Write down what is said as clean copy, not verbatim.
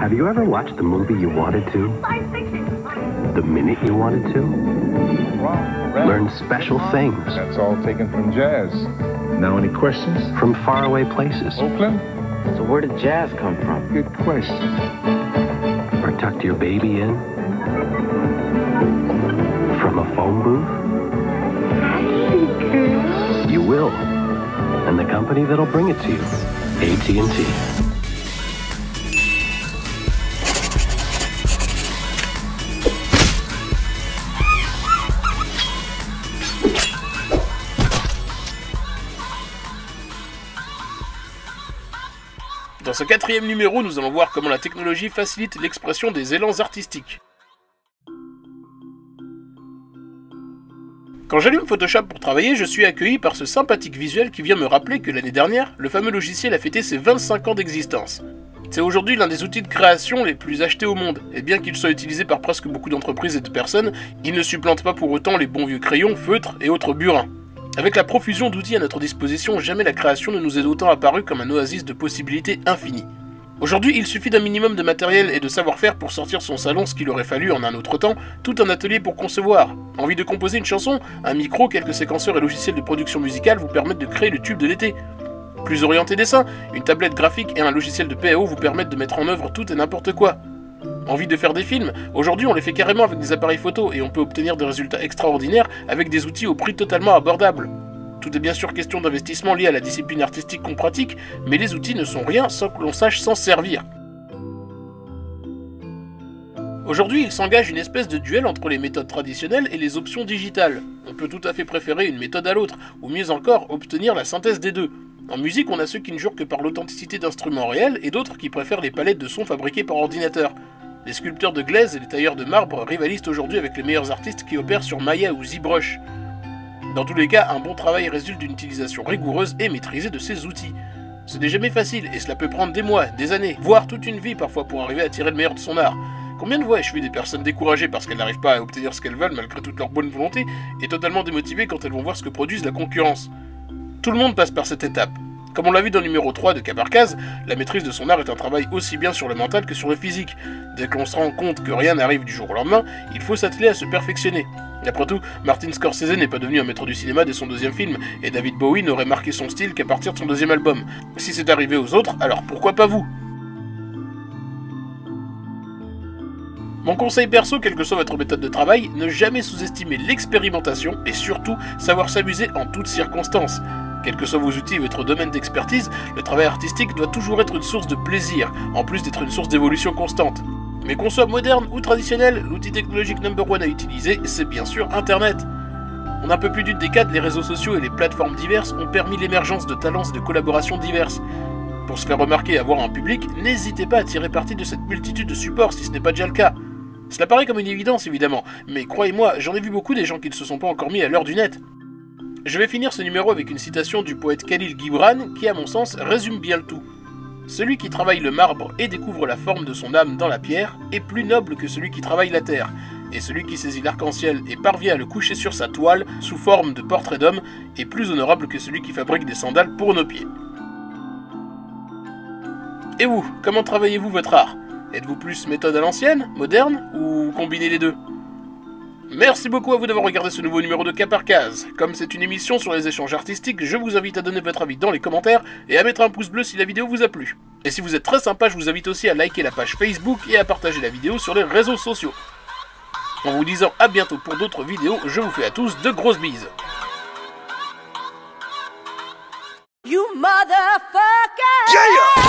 Have you ever watched the movie you wanted to? The minute you wanted to? Learn special things. That's all taken from jazz. Now, any questions? From faraway places. Oakland? So where did jazz come from? Good question. Or tucked your baby in? From a phone booth? You will. And the company that'll bring it to you. AT&T. Dans ce 4e numéro, nous allons voir comment la technologie facilite l'expression des élans artistiques. Quand j'allume Photoshop pour travailler, je suis accueilli par ce sympathique visuel qui vient me rappeler que l'année dernière, le fameux logiciel a fêté ses 25 ans d'existence. C'est aujourd'hui l'un des outils de création les plus achetés au monde, et bien qu'il soit utilisé par presque beaucoup d'entreprises et de personnes, il ne supplante pas pour autant les bons vieux crayons, feutres et autres burins. Avec la profusion d'outils à notre disposition, jamais la création ne nous est autant apparue comme un oasis de possibilités infinies. Aujourd'hui, il suffit d'un minimum de matériel et de savoir-faire pour sortir son salon, ce qu'il aurait fallu en un autre temps, tout un atelier pour concevoir. Envie de composer une chanson? Un micro, quelques séquenceurs et logiciels de production musicale vous permettent de créer le tube de l'été. Plus orienté dessin, une tablette graphique et un logiciel de PAO vous permettent de mettre en œuvre tout et n'importe quoi. Envie de faire des films? Aujourd'hui on les fait carrément avec des appareils photo et on peut obtenir des résultats extraordinaires avec des outils au prix totalement abordable. Tout est bien sûr question d'investissement lié à la discipline artistique qu'on pratique, mais les outils ne sont rien sans que l'on sache s'en servir. Aujourd'hui, il s'engage une espèce de duel entre les méthodes traditionnelles et les options digitales. On peut tout à fait préférer une méthode à l'autre, ou mieux encore, obtenir la synthèse des deux. En musique, on a ceux qui ne jurent que par l'authenticité d'instruments réels et d'autres qui préfèrent les palettes de sons fabriquées par ordinateur. Les sculpteurs de glaise et les tailleurs de marbre rivalisent aujourd'hui avec les meilleurs artistes qui opèrent sur Maya ou ZBrush. Dans tous les cas, un bon travail résulte d'une utilisation rigoureuse et maîtrisée de ces outils. Ce n'est jamais facile et cela peut prendre des mois, des années, voire toute une vie parfois pour arriver à tirer le meilleur de son art. Combien de fois ai-je vu des personnes découragées parce qu'elles n'arrivent pas à obtenir ce qu'elles veulent malgré toute leur bonne volonté et totalement démotivées quand elles vont voir ce que produisent la concurrence. Tout le monde passe par cette étape. Comme on l'a vu dans le numéro 3 de Cas par Case, la maîtrise de son art est un travail aussi bien sur le mental que sur le physique. Dès que l'on se rend compte que rien n'arrive du jour au lendemain, il faut s'atteler à se perfectionner. Après tout, Martin Scorsese n'est pas devenu un maître du cinéma dès son 2e film, et David Bowie n'aurait marqué son style qu'à partir de son 2e album. Si c'est arrivé aux autres, alors pourquoi pas vous? Mon conseil perso, quelle que soit votre méthode de travail, ne jamais sous-estimer l'expérimentation et surtout savoir s'amuser en toutes circonstances. Quels que soient vos outils et votre domaine d'expertise, le travail artistique doit toujours être une source de plaisir, en plus d'être une source d'évolution constante. Mais qu'on soit moderne ou traditionnel, l'outil technologique #1 à utiliser, c'est bien sûr Internet. En un peu plus d'une décade, les réseaux sociaux et les plateformes diverses ont permis l'émergence de talents et de collaborations diverses. Pour se faire remarquer et avoir un public, n'hésitez pas à tirer parti de cette multitude de supports si ce n'est pas déjà le cas. Cela paraît comme une évidence évidemment, mais croyez-moi, j'en ai vu beaucoup des gens qui ne se sont pas encore mis à l'heure du net. Je vais finir ce numéro avec une citation du poète Khalil Gibran qui, à mon sens, résume bien le tout. Celui qui travaille le marbre et découvre la forme de son âme dans la pierre est plus noble que celui qui travaille la terre, et celui qui saisit l'arc-en-ciel et parvient à le coucher sur sa toile sous forme de portrait d'homme est plus honorable que celui qui fabrique des sandales pour nos pieds. Et vous, comment travaillez-vous votre art? Êtes-vous plus méthode à l'ancienne, moderne, ou combinez les deux? Merci beaucoup à vous d'avoir regardé ce nouveau numéro de Cas par Case. Comme c'est une émission sur les échanges artistiques, je vous invite à donner votre avis dans les commentaires et à mettre un pouce bleu si la vidéo vous a plu. Et si vous êtes très sympa, je vous invite aussi à liker la page Facebook et à partager la vidéo sur les réseaux sociaux. En vous disant à bientôt pour d'autres vidéos, je vous fais à tous de grosses bises. You motherfucker! Yeah!